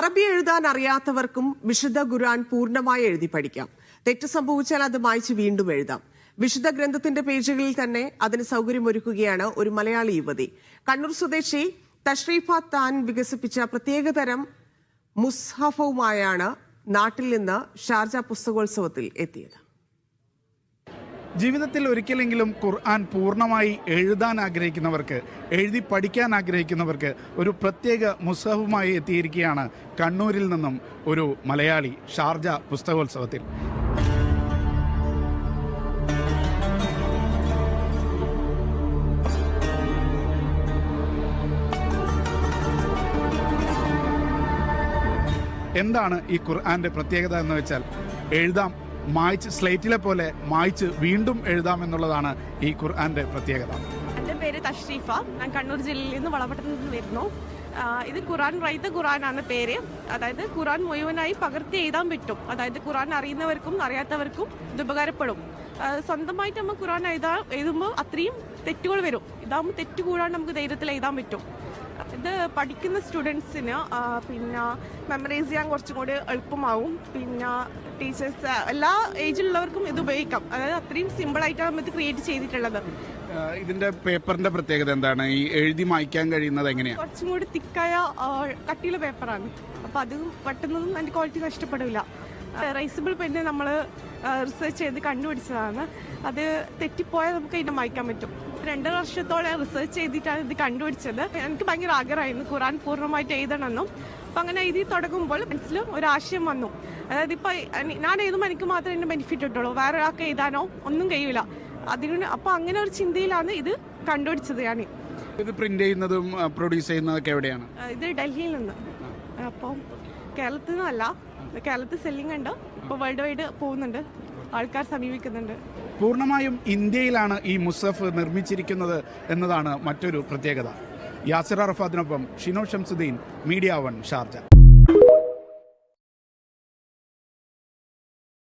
അറബി എഴുതാൻ അറിയാത്തവർക്കും വിശുദ്ധ ഖുർആൻ പൂർണ്ണമായി എഴുതി പഠിക്കാം. തെറ്റ് സംഭവിച്ചാൽ അത് മായ്ച്ച് വീണ്ടും എഴുതാം. വിശുദ്ധ ഗ്രന്ഥത്തിന്റെ പേജുകളിൽ തന്നെ അതിന് സൗകര്യമൊരുക്കുകയാണ് ഒരു മലയാളി യുവതി. കണ്ണൂർ സ്വദേശി തഷ്രീഫ താൻ വികസിപ്പിച്ച പ്രത്യേകതരം മുസ്ഹഫുമായാണ് നാട്ടിൽ നിന്ന് ഷാർജ പുസ്തകോത്സവത്തിൽ എത്തിയത്. ജീവിതത്തിൽ ഒരിക്കലെങ്കിലും ഖുർആൻ പൂർണ്ണമായി എഴുതാൻ ആഗ്രഹിക്കുന്നവർക്ക്, എഴുതി പഠിക്കാൻ ആഗ്രഹിക്കുന്നവർക്ക് ഒരു പ്രത്യേക മുസ്ഹഫുമായി എത്തിയിരിക്കുകയാണ് കണ്ണൂരിൽ നിന്നും ഒരു മലയാളി ഷാർജ പുസ്തകോത്സവത്തിൽ. എന്താണ് ഈ ഖുർആന്റെ പ്രത്യേകത എന്ന് വെച്ചാൽ, എഴുതാം, മായ്ച്ച് സ്ലേറ്റിലെ പോലെ മായ്ച്ച് വീണ്ടും എഴുതാം എന്നുള്ളതാണ് ഈ ഖുർആന്റെ പ്രത്യേകത. എൻ്റെ പേര് തഷ്രീഫ. ഞാൻ കണ്ണൂർ ജില്ലയിൽ നിന്ന് വളപട്ടണത്തിൽ നിന്ന് വരുന്നു. ഇത് ഖുർആൻ റൈത്ത ഖുർആനാണ് പേര്. അതായത് ഖുർആൻ മുഴുവനായി പകർത്തി എഴുതാൻ പറ്റും. അതായത് ഖുർആൻ അറിയുന്നവർക്കും അറിയാത്തവർക്കും ഇത് ഉപകാരപ്പെടും. സ്വന്തമായിട്ട് നമ്മൾ ഖുർആൻ എഴുതുമ്പോൾ അത്രയും തെറ്റുകൾ വരും. ഇതാകുമ്പോൾ തെറ്റ് കൂടാണ്ട് നമുക്ക് ധൈര്യത്തിൽ എഴുതാൻ പറ്റും. ഇത് പഠിക്കുന്ന സ്റ്റുഡൻസിന് പിന്നെ മെമ്മറൈസ് ചെയ്യാൻ കുറച്ചും കൂടി എളുപ്പമാവും. പിന്നെ ടീച്ചേഴ്സ് എല്ലാ ഏജിലുള്ളവർക്കും ഇത് ഉപയോഗിക്കാം. അതായത് അത്രയും സിമ്പിളായിട്ടാണ് നമ്മൾ ഇത് ക്രിയേറ്റ് ചെയ്തിട്ടുള്ളത്. ഇതിന്റെ പേപ്പറിന്റെ പ്രത്യേകത എന്താണ്? ഈ എഴുതി മായ്ക്കാൻ കഴിയുന്നത് എങ്ങനെയാണ്? കുറച്ചും കൂടി തിക്കായ കട്ടിയുള്ള പേപ്പറാണ്. അപ്പോൾ അത് പെട്ടെന്നൊന്നും അതിന്റെ ക്വാളിറ്റി നഷ്ടപ്പെടില്ല. റൈസിബിൾ പെന്ന് നമ്മൾ റിസർച്ച് ചെയ്ത് കണ്ടുപിടിച്ചതാണ്. അത് തെറ്റിപ്പോയാൽ നമുക്ക് ഇതിനെ മായ്ക്കാൻ പറ്റും. 2 വർഷത്തോളം റിസർച്ച് ചെയ്തിട്ടാണ് ഇത് കണ്ടുപിടിച്ചത്. എനിക്ക് ഭയങ്കര ആഗ്രഹമായിരുന്നു ഖുർആൻ പൂർണ്ണമായിട്ട് എഴുതണമെന്നും. അപ്പം അങ്ങനെ എഴുതി തുടങ്ങുമ്പോൾ മനസ്സിലും ഒരാശയം വന്നു. അതായത് ഇപ്പോൾ ഞാൻ എഴുതുമ്പോൾ എനിക്ക് മാത്രമേ എൻ്റെ ബെനിഫിറ്റ് കിട്ടുള്ളൂ, വേറെ ഒരാൾക്ക് എഴുതാനോ ഒന്നും കഴിയില്ല. അതിന് അപ്പോൾ അങ്ങനെ ഒരു ചിന്തയിലാണ് ഇത് കണ്ടുപിടിച്ചത്. ഞാൻ ഇത് പ്രിന്റ് ചെയ്യുന്നതും പ്രൊഡ്യൂസ് ചെയ്യുന്നതൊക്കെ എവിടെയാണ്? ഇത് ഡൽഹിയിൽ നിന്ന്. അപ്പം കേരളത്തിൽ നിന്നല്ല, കേരളത്തിൽ സെല്ലിംഗ് ഉണ്ട്. ഇപ്പോൾ വേൾഡ് വൈഡ് പോകുന്നുണ്ട്, ആൾക്കാർ സമീപിക്കുന്നുണ്ട്. പൂർണ്ണമായും ഇന്ത്യയിലാണ് ഈ മുസ്ഹഫ് നിർമ്മിച്ചിരിക്കുന്നത് എന്നതാണ് മറ്റൊരു പ്രത്യേകത. യാസിർ അറഫാത്തിനൊപ്പം ഷിനോ ഷംസുദ്ദീൻ, മീഡിയ 1 ഷാർജ.